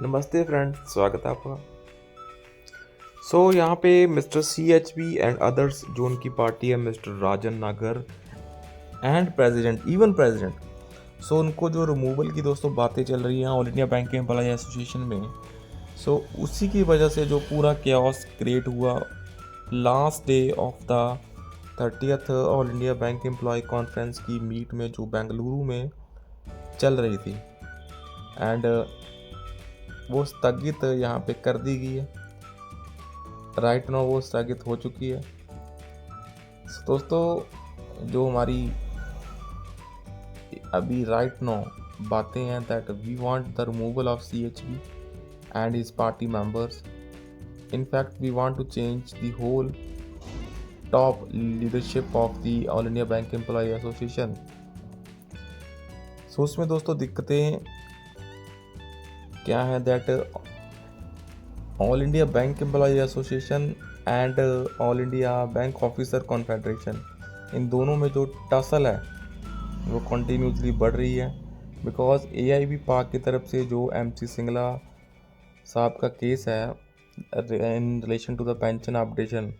नमस्ते फ्रेंड्स, स्वागत है आपका। यहाँ पे मिस्टर CHP एंड अदर्स, जो उनकी पार्टी है, मिस्टर राजन नागर एंड प्रेसिडेंट, उनको जो रिमूवल की दोस्तों बातें चल रही हैं all India bank employ association में। उसी की वजह से जो पूरा केओस क्रिएट हुआ last day of the 30th all India bank employ conference की मीट में, जो बेंगलुरु में चल रही थी, एंड वो स्थगित यहाँ पे कर दी गई है। राइट नाउ वो स्थगित हो चुकी है। दोस्तों, जो हमारी अभी राइट नाउ बातें हैं, that we want the removal of CHP and his party members. In fact we want to change the whole top leadership of the all India bank employ association. उसमें दोस्तों दिक्कतें क्या है, that all India bank employ association and all India bank officer confederation, इन दोनों में जो tussle है वो कंटिन्यूसली बढ़ रही है। बिकॉज AIB पाक की तरफ से जो MC सिंगला साहब का केस है in relation to the pension updation,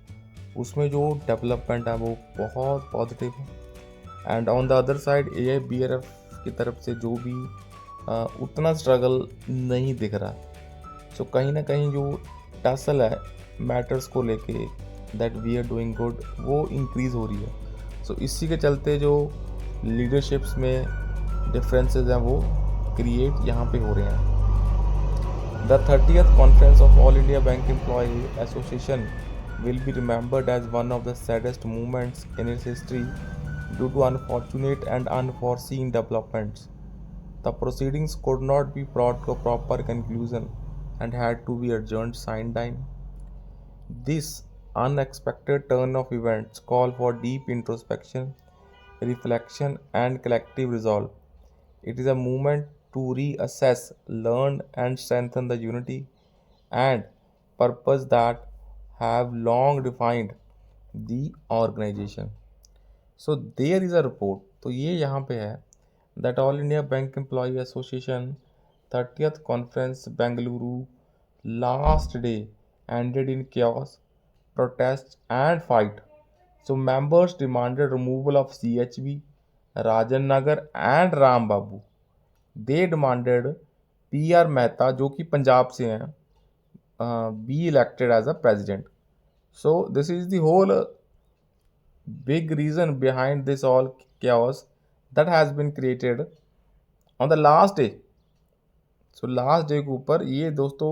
उसमें जो डेवलपमेंट है वो बहुत पॉजिटिव है। And on the other side AIBRF की तरफ से जो भी उतना स्ट्रगल नहीं दिख रहा। कहीं ना कहीं जो टसल है मैटर्स को लेके, that we are doing good, वो इंक्रीज़ हो रही है। इसी के चलते जो लीडरशिप्स में डिफरेंसेस हैं वो क्रिएट यहाँ पे हो रहे हैं। The 30th conference of all India bank employ association will be remembered as one of the saddest moments in its history due to unfortunate and unforeseen developments. The proceedings could not be brought to a proper conclusion and had to be adjourned sine die. This unexpected turn of events call for deep introspection, reflection, and collective resolve. It is a moment to reassess, learn, and strengthen the unity and purpose that have long defined the organization. There is a report, तो ये यहाँ पे है, that All India Bank Employee Association 30th Conference Bengaluru last day ended in chaos, protests, and fight. Members demanded removal of CHB, Rajan Nagar, and Ram Babu. They demanded PR Mehta, जो कि पंजाब से हैं, be elected as a president. This is the whole big reason behind this all chaos that has been created on the last day. Last day के ऊपर ये दोस्तों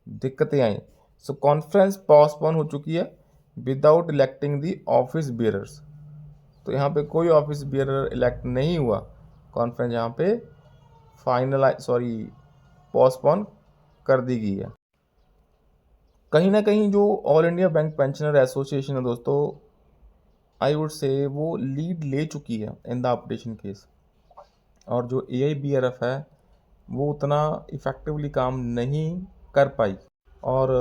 दिक्कतें आई। Conference postpone हो चुकी है without electing the office bearers. यहाँ पे कोई ऑफिस बियरर इलेक्ट नहीं हुआ। कॉन्फ्रेंस यहाँ पे पोस्टपोन कर दी गई है। कहीं ना कहीं जो all India bank pensioner association है दोस्तों, आई वुड से वो लीड ले चुकी है इन द अपडेशन केस, और जो AIBRF है वो उतना इफ़ेक्टिवली काम नहीं कर पाई। और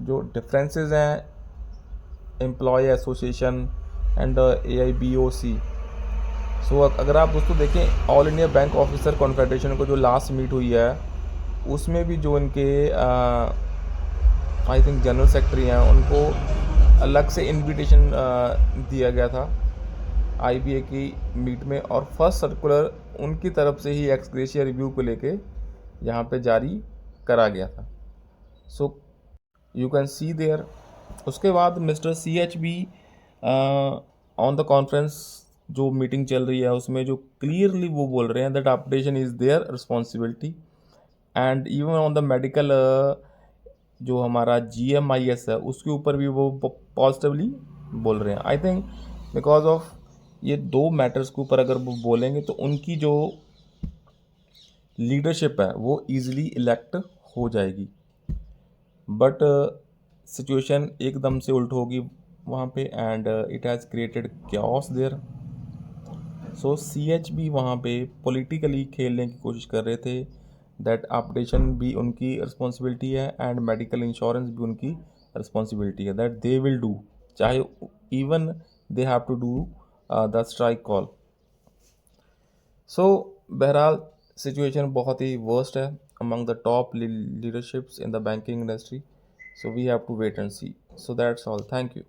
जो डिफरेंसेस हैं एम्प्लॉय एसोसिएशन एंड AIBOC, अगर आप दोस्तों देखें all India bank officer confederation को जो लास्ट मीट हुई है, उसमें भी जो इनके आई थिंक जनरल सेक्रेटरी हैं, उनको अलग से इनविटेशन दिया गया था IBA की मीट में, और फर्स्ट सर्कुलर उनकी तरफ से ही एक्स ग्रेशिया रिव्यू को लेके यहाँ पे जारी करा गया था। You can see there. उसके बाद mister CHB on the conference जो मीटिंग चल रही है उसमें जो क्लियरली वो बोल रहे हैं that updation is their responsibility, and even on the medical जो हमारा GMIS है उसके ऊपर भी वो पॉजिटिवली बोल रहे हैं। आई थिंक बिकॉज ऑफ ये दो मैटर्स के ऊपर अगर वो बोलेंगे तो उनकी जो लीडरशिप है वो ईजिली इलेक्ट हो जाएगी। बट सिचुएशन एकदम से उल्ट होगी वहाँ पे, and it has created chaos there. CHB वहाँ पे पॉलिटिकली खेलने की कोशिश कर रहे थे, दैट अपडेशन भी उनकी रिस्पॉन्सिबिलिटी है एंड मेडिकल इंश्योरेंस भी उनकी रिस्पॉन्सिबिलिटी है, दैट दे विल डू, चाहे even they have to do the strike call. बहरहाल सिचुएशन बहुत ही वर्स्ट है among the top leaderships in the banking industry. So we have to wait and see. So that's all. Thank you.